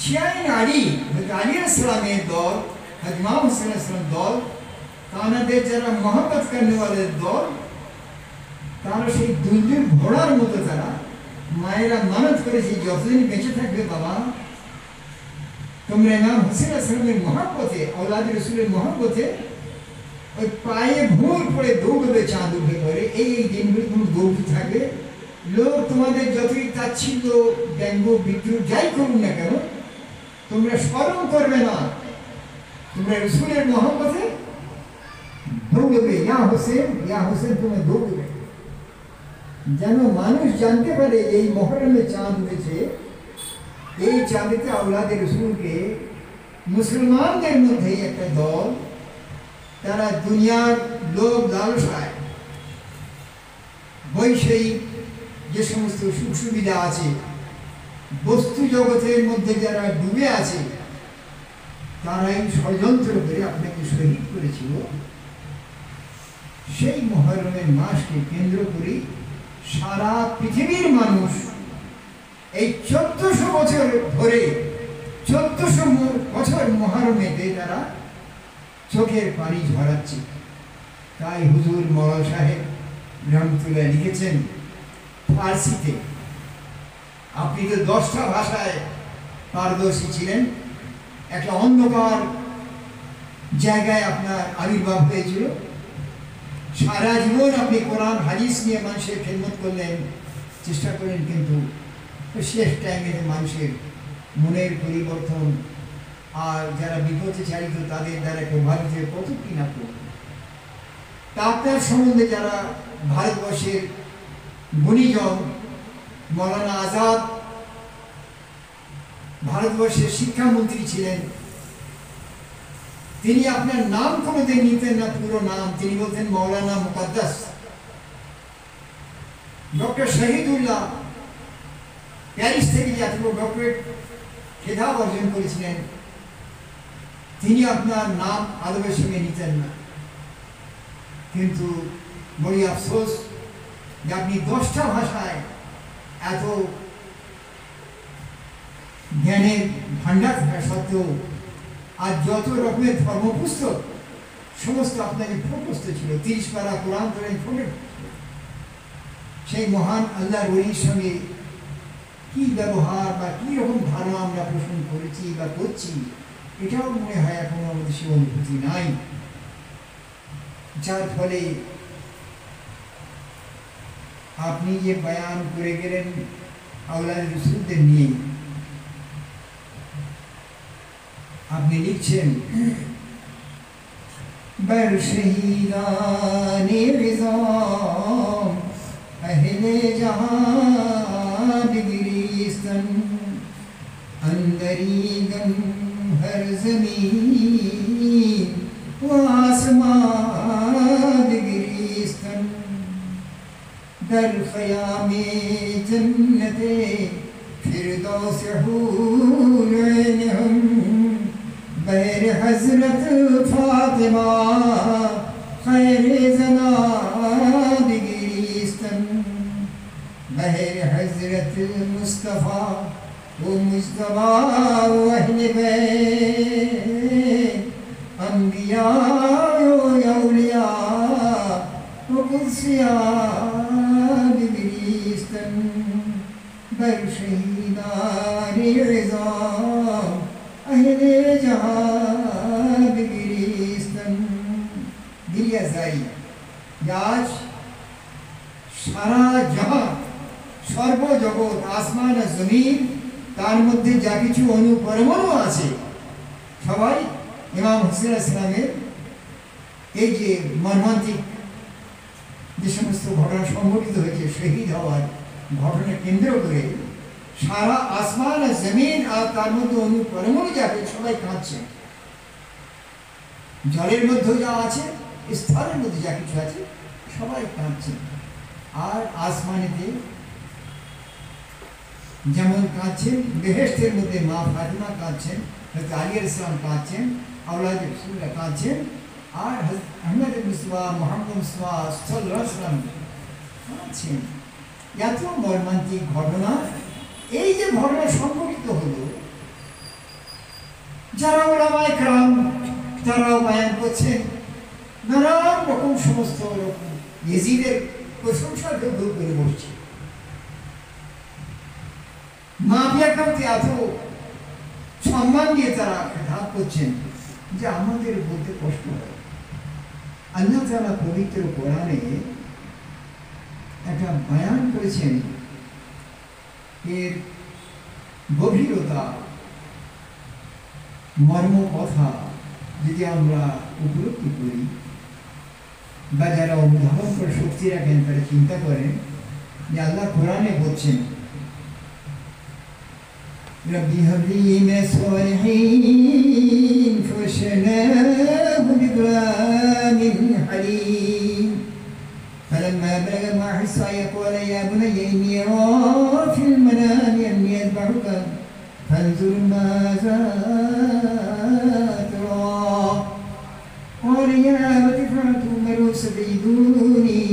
শিয়াইন আলী আলী ইসলামের দল, ইমাম হুসেন ইসলাম দল, তাদের যারা মহব্বত করনেওয়ালের দল, তারা সেই দুলদুল ঘোড়ার মতো তারা মায়েরা মানত করেছে যতদিন বেঁচে থাকবে বাবা তোমরা ইমাম হুসেন ইসলামের মহব্বতে, আওলাদ রসুলের মহব্বতে ওই পায়ে ভুল পড়ে দৌড়বে চাঁদ উঠে করে। এই দিনগুলো তুমি দৌড়তে থাকবে। লোক তোমাদের যতই তাচ্ছিল্য ব্যঙ্গ বিদ্রুপ যাই করুন না কেন, তোমরা স্মরণ করবে না, তোমরা রসুলের মহব্বতে দৌড়বে। ইয়া হোসেন তুমি দৌড়বে, যেন মানুষ জানতে পারে এই মহরমে চাঁদ উঠেছে। এই চাঁদেতে আওলাদে রসুলকে মুসলমানদের মধ্যে একটা দল, তারা দুনিয়ার লোভ লালসায় বৈষয়িক যে সমস্ত সুখ সুবিধা আছে, বস্তু জগতের মধ্যে যারা ডুবে আছে, তারাই ষড়যন্ত্র করে আপনাকে শহীদ করেছিল। সেই মহরমের মাসকে কেন্দ্র করে সারা পৃথিবীর মানুষ এই 1400 বছর ধরে 1400 বছর মহরমেতে তারা চোখের পানি ঝরাচ্ছে। তাই হুজুর মওলানা সাহেব রহমতুল্লাহ লিখেছেন ফার্সিতে। আপনি তো 10টা ভাষায় পারদর্শী ছিলেন, একটা অন্ধকার জায়গায় আপনার আবির্ভাব হয়েছিল। সারা জীবন আপনি কোরআন হাদিস নিয়ে মানুষের খেদমত করলেন, চেষ্টা করলেন, কিন্তু শেষ টাইমে মানুষের মনের পরিবর্তন আর যারা বিপথে চালিত তাদের দ্বারা প্রভাবিত হয়ে কত কি না করবে। আপনার সম্বন্ধে যারা ভারতবর্ষের গুণীজন মৌলানা আজাদ ভারতবর্ষের শিক্ষামন্ত্রী ছিলেন, তিনি আপনার নাম কোনোদিন নিতেন না পুরো নাম, তিনি বলতেন মৌলানা মুকদ্দাস। ডক্টর শহীদুল্লাহ প্যারিস থেকে জাতীয় ডক্টরেট খেতাব অর্জন করেছিলেন, তিনি আপনার নাম আদবের সঙ্গে নিতেন না। কিন্তু বড়ই আফসোস যে আপনি 10টা ভাষায় এত জ্ঞানের ভান্ডার থাকা সত্ত্বেও আর যত রকমের ধর্মপুস্তক সমস্ত আপনাকে ফোকস্ত ছিল, 30 পারা কোরআন ধরেন ফোনে। সেই মহান আল্লাহর ওলির সঙ্গে কি ব্যবহার বা কি রকম ধারণা আমরা পোষণ করেছি বা করছি, এটাও মনে হয় এখনো আমাদের সে অনুভূতি নাই। যার ফলে আপনি যে বয়ান করে গেলেন আওলাদ রসুলদের নিয়ে, আপনি লিখছেন बर शहीदाने निज़ाम अहले जहां बिगरिस्तन अंदरी गम हर ज़मीन व आसमां बिगरिस्तन दर ख़यामे जन्नते फिरदौस हूर हम बैर हजरत फातिमा खैर जना बिगरिस्तन बैर हजरत मुस्तफ़ा वो मुस्तफ़ा अहले बैत अंबिया औलिया वो कुदसिया बिगरिस्तन बर शहीदाने इज़ाम अहले जहां बिगरिस्तन। दिलिया जाई आज सारा जहां সর্বজগৎ আসমান আর জমিন তার মধ্যে যা কিছু অনুপরমাণু আছে সবাই ইমাম হুসেন ইসলামের এই যে মর্মান্তিক যে সমস্ত ঘটনা সংঘটিত হয়েছে, শহীদ হওয়ার ঘটনা কেন্দ্র করে সারা আসমান আর জমিন আর তার মধ্যে অনুপরমাণু যাবে সবাই কাঁদছে। জলের মধ্যে যা আছে, স্থলের মধ্যে যা কিছু আছে সবাই কাঁদছে। আর আসমানেতে যেমন কাঁদছেন, বেহেশতের মধ্যে মা ফাতিমা কাঁদছেন, হযরত আলী ইসলাম কাঁদছেন, আওলাদ রাসূলুল্লাহ কাঁদছেন, আর আহমদ মুস্তফা মুহাম্মদ মুস্তফা সাল্লাল্লাহু আলাইহি ওয়াসাল্লাম কাঁদছেন। এত মর্মান্তিক ঘটনা, এই যে ঘটনা সংঘটিত হলো যারা ওলামায়ে কেরাম তারাও বয়ান করছেন, নানান রকম সমস্ত রকম ইয়াজিদের প্রশংসা করে বসছে। মুআবিয়াকে এত সম্মান দিয়ে তারা খেতাব করছেন যে আমাদের বলতে কষ্ট হয়। আল্লাহ তাআলা পবিত্র কোরআনে একটা বয়ান করেছেন, এর গভীরতা মর্ম কথা যদি আমরা উপলব্ধি করি বা যারা উদাহরণ করে শক্তি রাখেন তারা চিন্তা করেন যে আল্লাহ কোরআনে বলছেন রব্বি হাবলি মিনাস সালিহিন ফাশনাহু বিগুলামিন হালিম فلما بلغ معه السعي قال يا بني إني أرى في المنام أني أذبحك فانظر ماذا ترى قال يا أبت افعل تؤمر ستجدني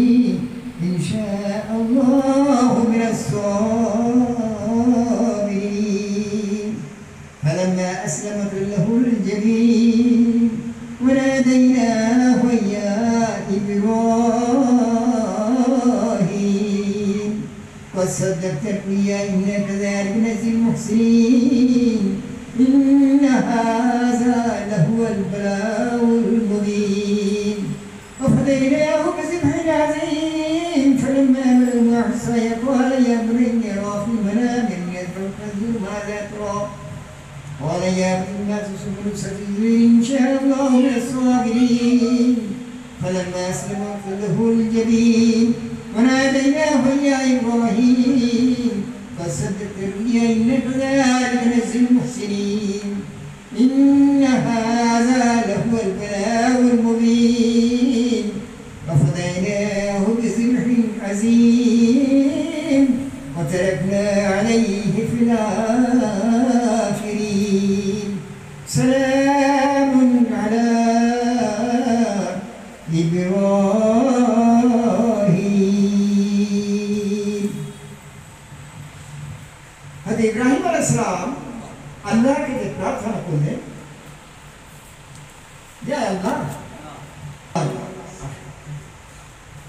إن شاء الله من الصابرين فلما أسلمت له الجبين وناديناه يا إبراهيم وصدقت الرؤيا إنا كذلك نجزي المحسنين إن هذا لهو البلاء المبين وفديناه بذبح عظيم فلما بلغ معه السعي قال يا بني إني أرى في المنام أني أذبحك فانظر ماذا ترى قال يا أبت لا تسلم ستجدني إن شاء الله من الصابرين فلما أسلم له الجبين وناديناه يا إبراهيم فصدقت الرؤيا إنا كذلك نجزي المحسنين إن هذا لهو البلاء المبين وفديناه بذبح عظيم وتركنا عليه في الآخرين سلام على إبراهيم هذا إبراهيم عليه السلام الله के लिए प्रार्थना करने या अल्लाह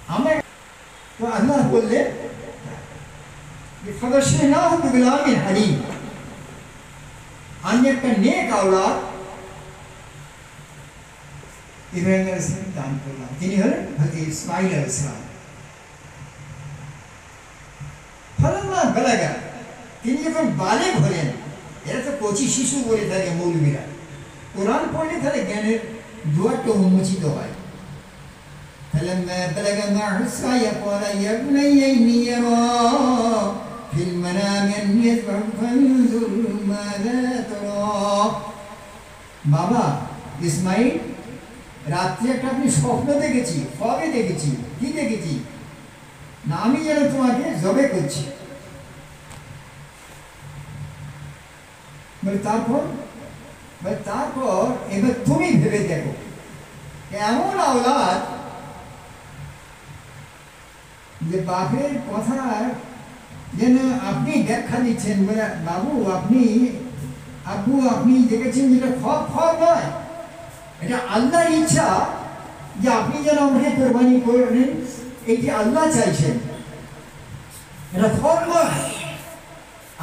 हमें तो अल्लाह बोले ये फबशरनाहु बिगुलामिन हलीम अन्य का नेक औलाद ইব্রাহিম আলাইহিস সালাম দান করলেন। তিনি হলেন হযরত ইসমাঈল আলাইহিস সালাম। ফালাম্মা বালাগা, তিনি যখন বালেগ হলেন, এরা তো কচি শিশু বলে থাকে মৌলবীরা, কোরআন পড়লে তাহলে জ্ঞানের দুয়ারটা উন্মোচিত হয়। ফালাম্মা বালাগা মা'হু সা'য়া ক্বালা ইয়া বুনাইয়া ইন্নী আরা ফিল মানামি আন্নী আযবাহুকা ফানজুর মাযা তারা। বাবা ইসমাঈল, রাত্রে একটা আপনি স্বপ্ন দেখেছি, কবে দেখেছি, কি দেখেছি না, আমি যেন তোমাকে জবে করছি। তারপর এবার তুমি ভেবে দেখো, এমন আওলাদ যে বাপের কথা যেন আপনি ব্যাখ্যা দিচ্ছেন, বাবু আপনি, আব্বু আপনি দেখেছেন যেটা খব নয়, এটা আল্লাহর ইচ্ছা যে আপনি যেন আমাকে কোরবানি করেন, এটি আল্লাহ চাইছেন, এটা ফল নয়।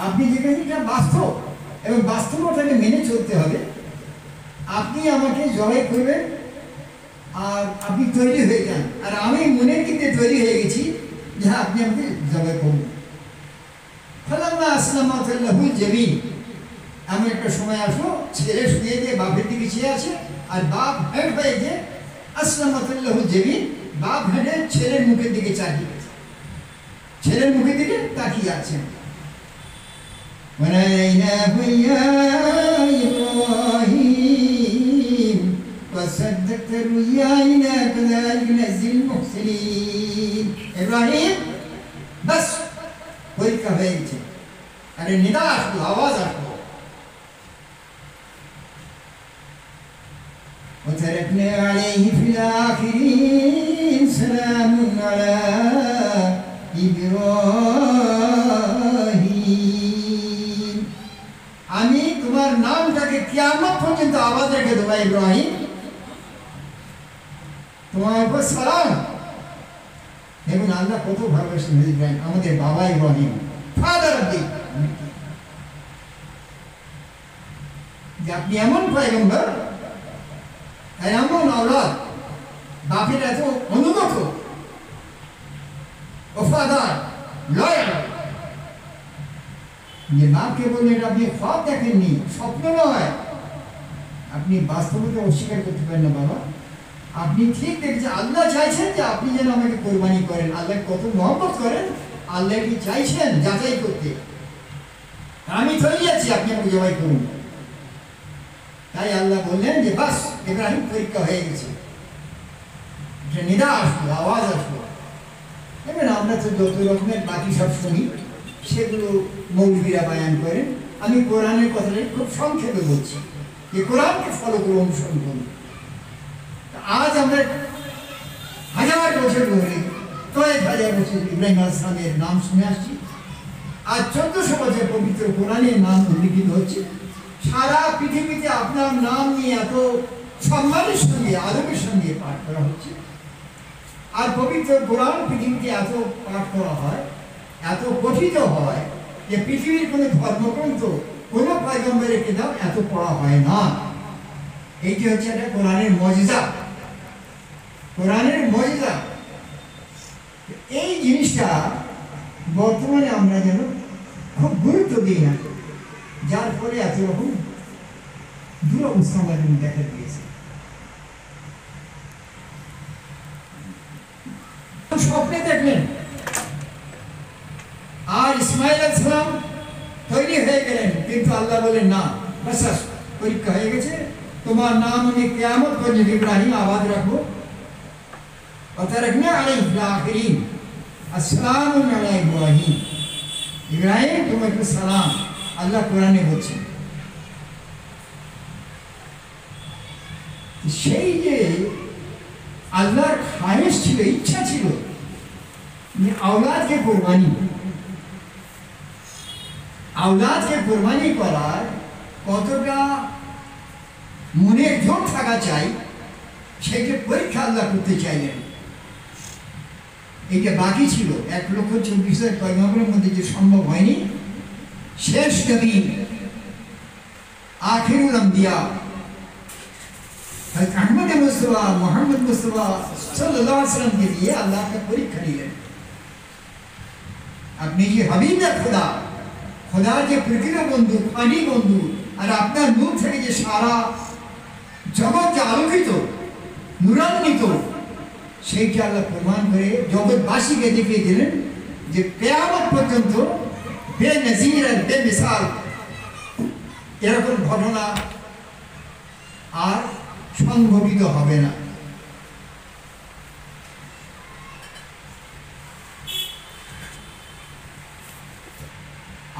আপনি যেখানে এটা বাস্তব এবং বাস্তবতাকে মেনে চলতে হবে। আপনি আমাকে জবাই করবেন আর আপনি তৈরি হয়ে যান, আর আমি মনের কিন্তু তৈরি হয়ে গেছি যে আপনি আমাকে জবাই করবেন। ফালাম্মা আসলামা লাহুল জাবিন, এমন একটা সময় আসলো ছেলে শুয়ে দিয়ে বাপের দিকে চেয়ে আছে, আর বাপ হেড হয়ে গিয়ে আসলামাত লাহুল জাবিন, বাপ হেডে ছেলের মুখের দিকে তাকিয়ে আছে, ছেলের মুখের দিকে তাকিয়ে আছেন। وناديناه يا إبراهيم وصدقت الرؤيا إنا كذلك نجزي المحسنين। ইব্রাহিম বাস পরীক্ষা হয়ে গেছে, আরে নিদা আসলো, আওয়াজ আসলো। وتركنا عليه في الآخرين سلام على إبراهيم। আমি তোমার নামটাকে কিয়ামত পর্যন্ত আবাদ রেখে দেবো ইব্রাহিম, তোমার উপর সালাম। দেখুন আল্লাহ কত ভালোবাসেন ইব্রাহিম, আমাদের বাবা ইব্রাহিম, ফাদার অফ দি, যে আপনি এমন পয়গম্বর, এমন আওলাদ, বাপের এত অনুগত, ওফাদার, লয়াল, যে বাপকে বললেন আপনি খ্বাব দেখেননি, স্বপ্ন নয়, আপনি বাস্তবতা অস্বীকার করতে পারেন না বাবা, আপনি ঠিক দেখছেন আল্লাহ চাইছেন যে আপনি যেন আমাকে কোরবানি করেন। আল্লাহ কত মহব্বত করেন, আল্লাহ কি চাইছেন যাচাই করতে, আমি তৈরি আছি, আপনি আমাকে জবাই করুন। তাই আল্লাহ বললেন যে বাস ইব্রাহিম পরীক্ষা হয়ে গেছে, নিদা আসলো, আওয়াজ আসলো। এবার আমরা তো যত রকমের বাকি সব শুনি, সেগুলো মৌলবীরা বায়ান করেন। আমি কোরআনের কথাটাই খুব সংক্ষেপে বলছি, যে কোরআনকে ফলো করে অনুসরণ করুন। আজ আমরা হাজার বছর ধরে, কয়েক হাজার বছর ইব্রাহিম আলাইহিস সালামের নাম শুনে আসছি। আজ 1400 বছর পবিত্র কোরআনের নাম উল্লিখিত হচ্ছে। সারা পৃথিবীতে আপনার নাম নিয়ে এত সম্মানের সঙ্গে, আদবের সঙ্গে পাঠ করা হচ্ছে। আর পবিত্র কোরআন পৃথিবীতে এত পাঠ করা হয়, এত পঠিত হয়, যে পৃথিবীর কোনো ধর্মগ্রন্থ, কোনো পয়গম্বরের কিতাব এত পড়া হয় না। এইটি হচ্ছে একটা কোরআনের মজেজা, কোরআনের মজেজা। এই জিনিসটা বর্তমানে আমরা যেন খুব গুরুত্ব দিই না, যার ফলে এত রকম দুরবস্থা আমাদের দেখা দিয়েছে। স্বপ্নে দেখলেন আর ইসমাইল আলাইহিস সালাম তৈরি হয়ে গেলেন, কিন্তু আল্লাহ বলেন না, বাস পরীক্ষা হয়ে গেছে, তোমার নাম আমি কিয়ামত পর্যন্ত ইব্রাহিম আবাদ রাখবো। وتركنا عليه في الآخرين السلام على إبراهيم, ইব্রাহিম তোমাকে সালাম, আল্লাহ কোরআনে বলছেন। সেই যে আল্লাহর খায়েশ ছিল, ইচ্ছা ছিল যে আওলাদকে কোরবানি করার কতটা মনের জোর থাকা চাই, সেটা পরীক্ষা আল্লাহ করতে চাইলেন। এইটা বাকি ছিল 1,24,000 পয়গম্বরের মধ্যে যে সম্ভব হয়নি, শেষ নবী আখিরুল আম্বিয়া আহমদ মুস্তফা মুহাম্মদ মুস্তফা সাল্লাল্লাহু আলাইহি ওয়াসাল্লামকে দিয়ে আল্লাহ একটা পরীক্ষা নিলেন। আপনি যে হাবিবে খোদা, খোদার যে প্রকৃত বন্ধু, পানি বন্ধু, আর আপনার মুখ থেকে যে সারা জগৎ যে আলোকিত, নূরান্বিত, সেইটা আল্লাহ প্রমাণ করে জগৎবাসীকে দেখিয়ে দিলেন যে কিয়ামত পর্যন্ত বেনজির আর বেমিসাল এরকম ঘটনা আর সংঘটিত হবে না।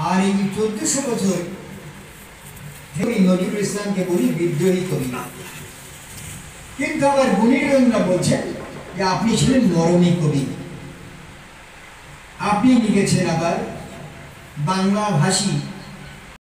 আর এই 1400 বছর নজরুল ইসলামকে বলি বিদ্রোহী কবি, কিন্তু আবার গুণীজনরা বলছেন যে আপনি ছিলেন মরমী কবি। আপনি লিখেছেন আবার বাংলা ভাষী